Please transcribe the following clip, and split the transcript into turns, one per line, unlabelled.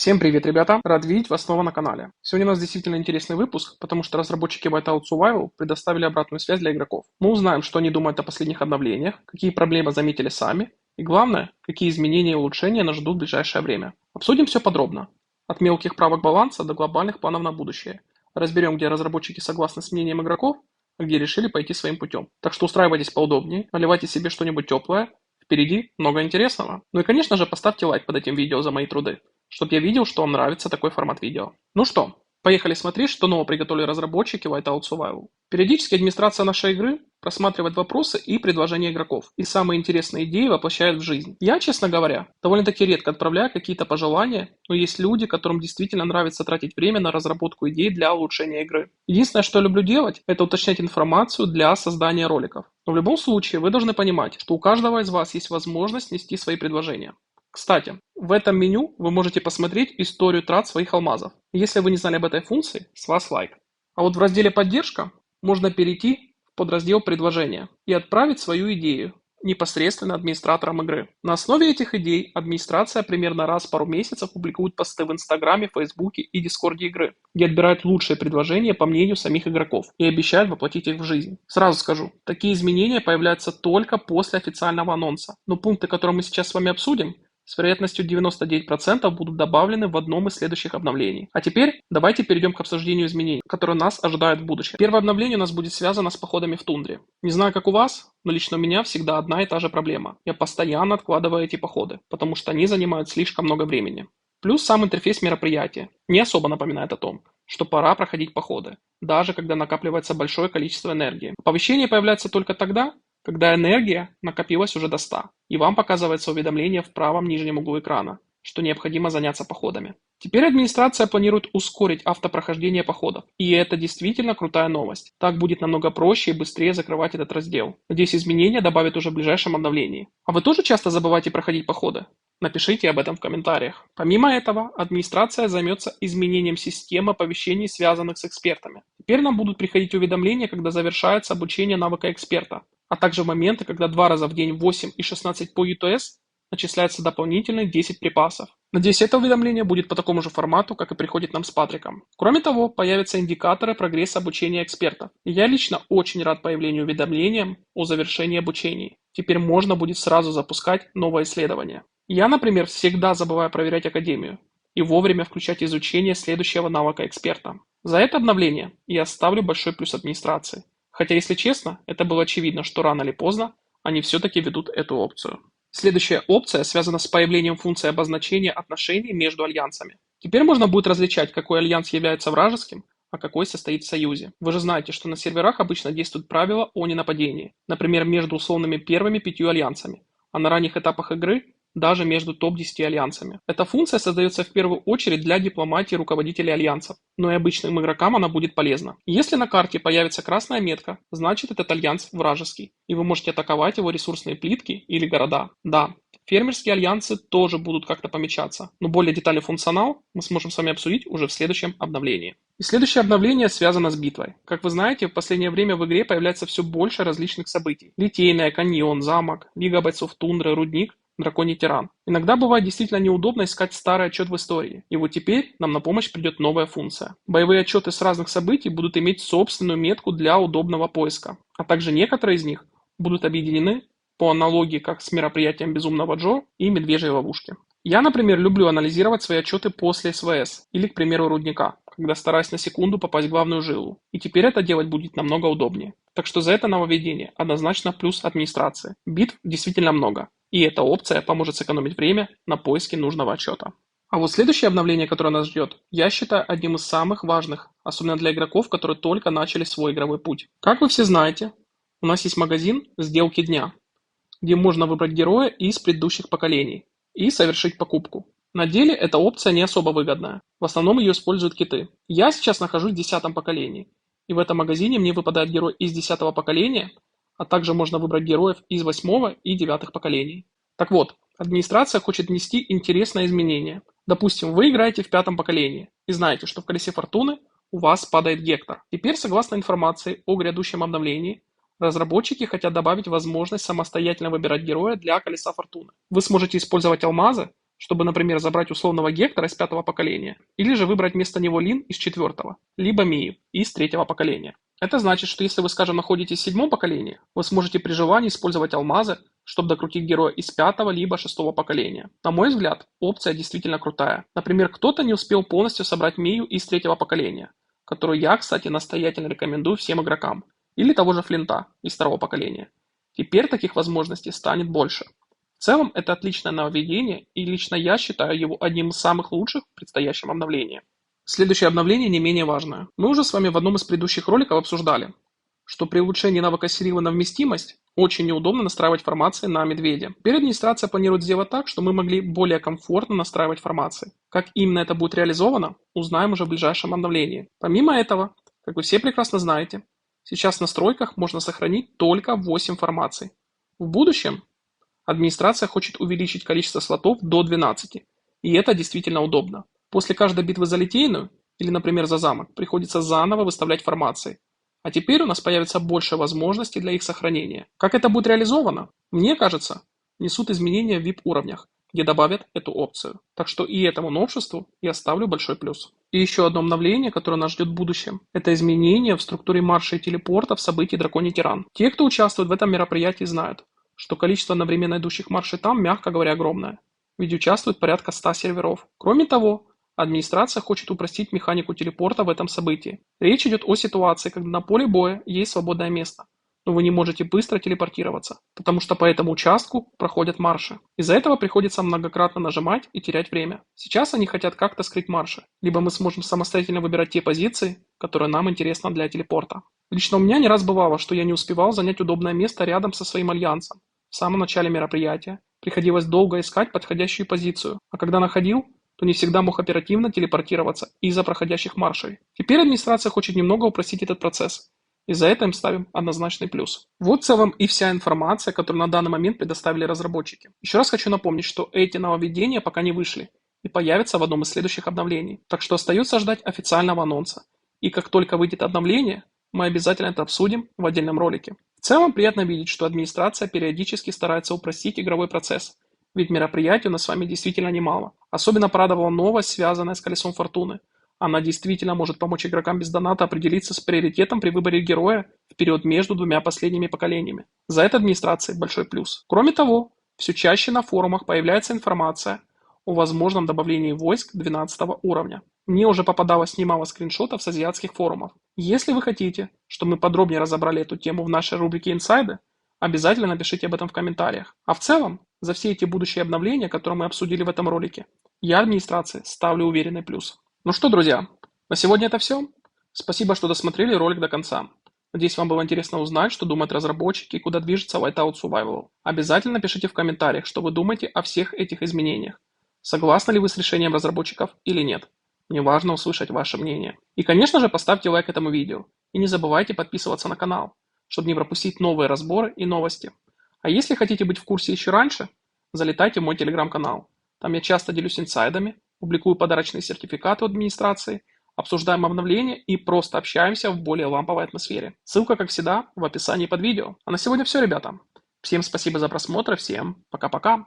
Всем привет, ребята! Рад видеть вас снова на канале. Сегодня у нас действительно интересный выпуск, потому что разработчики Whiteout Survival предоставили обратную связь для игроков. Мы узнаем, что они думают о последних обновлениях, какие проблемы заметили сами, и главное, какие изменения и улучшения нас ждут в ближайшее время. Обсудим все подробно. От мелких правок баланса до глобальных планов на будущее. Разберем, где разработчики согласны с мнением игроков, а где решили пойти своим путем. Так что устраивайтесь поудобнее, наливайте себе что-нибудь теплое. Впереди много интересного. Ну и конечно же поставьте лайк под этим видео за мои труды, чтобы я видел, что вам нравится такой формат видео. Ну что, поехали смотреть, что нового приготовили разработчики Whiteout Survival. Периодически администрация нашей игры просматривает вопросы и предложения игроков, и самые интересные идеи воплощает в жизнь. Я, честно говоря, довольно-таки редко отправляю какие-то пожелания, но есть люди, которым действительно нравится тратить время на разработку идей для улучшения игры. Единственное, что я люблю делать, это уточнять информацию для создания роликов. Но в любом случае вы должны понимать, что у каждого из вас есть возможность внести свои предложения. Кстати, в этом меню вы можете посмотреть историю трат своих алмазов. Если вы не знали об этой функции, с вас лайк. А вот в разделе «Поддержка» можно перейти в подраздел «Предложения» и отправить свою идею непосредственно администраторам игры. На основе этих идей администрация примерно раз в пару месяцев публикует посты в Инстаграме, Фейсбуке и Дискорде игры, где отбирают лучшие предложения по мнению самих игроков и обещают воплотить их в жизнь. Сразу скажу, такие изменения появляются только после официального анонса, но пункты, которые мы сейчас с вами обсудим, с вероятностью 99% будут добавлены в одном из следующих обновлений. А теперь давайте перейдем к обсуждению изменений, которые нас ожидают в будущем. Первое обновление у нас будет связано с походами в тундре. Не знаю, как у вас, но лично у меня всегда одна и та же проблема. Я постоянно откладываю эти походы, потому что они занимают слишком много времени. Плюс сам интерфейс мероприятия не особо напоминает о том, что пора проходить походы, даже когда накапливается большое количество энергии. Оповещение появляется только тогда, когда энергия накопилась уже до 100, и вам показывается уведомление в правом нижнем углу экрана, что необходимо заняться походами. Теперь администрация планирует ускорить автопрохождение походов, и это действительно крутая новость. Так будет намного проще и быстрее закрывать этот раздел. Надеюсь, изменения добавят уже в ближайшем обновлении. А вы тоже часто забываете проходить походы? Напишите об этом в комментариях. Помимо этого, администрация займется изменением системы оповещений, связанных с экспертами. Теперь нам будут приходить уведомления, когда завершается обучение навыка эксперта, а также в моменты, когда 2 раза в день 8 и 16 по ЮТС начисляется дополнительные 10 припасов. Надеюсь, это уведомление будет по такому же формату, как и приходит нам с Патриком. Кроме того, появятся индикаторы прогресса обучения экспертов. И я лично очень рад появлению уведомления о завершении обучения. Теперь можно будет сразу запускать новое исследование. Я, например, всегда забываю проверять академию и вовремя включать изучение следующего навыка эксперта. За это обновление я ставлю большой плюс администрации. Хотя, если честно, это было очевидно, что рано или поздно они все-таки ведут эту опцию. Следующая опция связана с появлением функции обозначения отношений между альянсами. Теперь можно будет различать, какой альянс является вражеским, а какой состоит в союзе. Вы же знаете, что на серверах обычно действуют правила о ненападении, например, между условными первыми 5 альянсами, а на ранних этапах игры даже между топ-10 альянсами. Эта функция создается в первую очередь для дипломатии руководителей альянсов, но и обычным игрокам она будет полезна. Если на карте появится красная метка, значит этот альянс вражеский, и вы можете атаковать его ресурсные плитки или города. Да, фермерские альянсы тоже будут как-то помечаться, но более детальный функционал мы сможем с вами обсудить уже в следующем обновлении. И следующее обновление связано с битвой. Как вы знаете, в последнее время в игре появляется все больше различных событий. Литейная, каньон, замок, Лига бойцов тундры, рудник, Драконий тиран. Иногда бывает действительно неудобно искать старый отчет в истории, и вот теперь нам на помощь придет новая функция. Боевые отчеты с разных событий будут иметь собственную метку для удобного поиска, а также некоторые из них будут объединены по аналогии как с мероприятием Безумного Джо и Медвежьей ловушки. Я, например, люблю анализировать свои отчеты после СВС или, к примеру, рудника, когда стараюсь на секунду попасть в главную жилу, и теперь это делать будет намного удобнее. Так что за это нововведение однозначно плюс администрации. Битв действительно много. И эта опция поможет сэкономить время на поиске нужного отчета. А вот следующее обновление, которое нас ждет, я считаю одним из самых важных, особенно для игроков, которые только начали свой игровой путь. Как вы все знаете, у нас есть магазин «Сделки дня», где можно выбрать героя из предыдущих поколений и совершить покупку. На деле эта опция не особо выгодная. В основном ее используют киты. Я сейчас нахожусь в 10-м поколении, и в этом магазине мне выпадает герой из 10-го поколения, а также можно выбрать героев из 8-го и 9-х поколений. Так вот, администрация хочет внести интересное изменение. Допустим, вы играете в 5-м поколении и знаете, что в колесе фортуны у вас падает Гектор. Теперь, согласно информации о грядущем обновлении, разработчики хотят добавить возможность самостоятельно выбирать героя для колеса фортуны. Вы сможете использовать алмазы, чтобы, например, забрать условного Гектора из 5-го поколения, или же выбрать вместо него Лин из 4-го, либо Мию из 3-го поколения. Это значит, что если вы, скажем, находитесь в 7-м поколении, вы сможете при желании использовать алмазы, чтобы докрутить героя из 5-го либо 6-го поколения. На мой взгляд, опция действительно крутая. Например, кто-то не успел полностью собрать Мию из 3-го поколения, которую я, кстати, настоятельно рекомендую всем игрокам, или того же Флинта из 2-го поколения. Теперь таких возможностей станет больше. В целом, это отличное нововведение, и лично я считаю его одним из самых лучших в предстоящем обновлении. Следующее обновление не менее важное. Мы уже с вами в одном из предыдущих роликов обсуждали, что при улучшении навыка Сирила на вместимость очень неудобно настраивать формации на медведя. Теперь администрация планирует сделать так, что мы могли более комфортно настраивать формации. Как именно это будет реализовано, узнаем уже в ближайшем обновлении. Помимо этого, как вы все прекрасно знаете, сейчас в настройках можно сохранить только 8 формаций. В будущем администрация хочет увеличить количество слотов до 12, и это действительно удобно. После каждой битвы за Литейную, или, например, за замок, приходится заново выставлять формации. А теперь у нас появится больше возможностей для их сохранения. Как это будет реализовано? Мне кажется, несут изменения в VIP-уровнях, где добавят эту опцию. Так что и этому новшеству я ставлю большой плюс. И еще одно обновление, которое нас ждет в будущем, это изменения в структуре марша и телепортов событий Драконий Тиран. Те, кто участвует в этом мероприятии, знают, что количество одновременно идущих маршей там, мягко говоря, огромное. Ведь участвует порядка 100 серверов. Кроме того, администрация хочет упростить механику телепорта в этом событии. Речь идет о ситуации, когда на поле боя есть свободное место, но вы не можете быстро телепортироваться, потому что по этому участку проходят марши. Из-за этого приходится многократно нажимать и терять время. Сейчас они хотят как-то скрыть марши, либо мы сможем самостоятельно выбирать те позиции, которые нам интересны для телепорта. Лично у меня не раз бывало, что я не успевал занять удобное место рядом со своим альянсом. В самом начале мероприятия приходилось долго искать подходящую позицию, а когда находил, то не всегда мог оперативно телепортироваться из-за проходящих маршей. Теперь администрация хочет немного упростить этот процесс, и за это им ставим однозначный плюс. Вот в целом и вся информация, которую на данный момент предоставили разработчики. Еще раз хочу напомнить, что эти нововведения пока не вышли и появятся в одном из следующих обновлений, так что остается ждать официального анонса. И как только выйдет обновление, мы обязательно это обсудим в отдельном ролике. В целом приятно видеть, что администрация периодически старается упростить игровой процесс, ведь мероприятий у нас с вами действительно немало. Особенно порадовала новость, связанная с Колесом Фортуны. Она действительно может помочь игрокам без доната определиться с приоритетом при выборе героя в период между двумя последними поколениями. За это администрации большой плюс. Кроме того, все чаще на форумах появляется информация о возможном добавлении войск 12 уровня. Мне уже попадалось немало скриншотов с азиатских форумов. Если вы хотите, чтобы мы подробнее разобрали эту тему в нашей рубрике «Инсайды», обязательно напишите об этом в комментариях. А в целом, за все эти будущие обновления, которые мы обсудили в этом ролике, я администрации ставлю уверенный плюс. Ну что, друзья, на сегодня это все. Спасибо, что досмотрели ролик до конца. Надеюсь, вам было интересно узнать, что думают разработчики и куда движется Whiteout Survival. Обязательно пишите в комментариях, что вы думаете о всех этих изменениях. Согласны ли вы с решением разработчиков или нет? Мне важно услышать ваше мнение. И, конечно же, поставьте лайк этому видео. И не забывайте подписываться на канал, чтобы не пропустить новые разборы и новости. А если хотите быть в курсе еще раньше, залетайте в мой телеграм-канал. Там я часто делюсь инсайдами, публикую подарочные сертификаты от администрации, обсуждаем обновления и просто общаемся в более ламповой атмосфере. Ссылка, как всегда, в описании под видео. А на сегодня все, ребята. Всем спасибо за просмотр, всем пока-пока.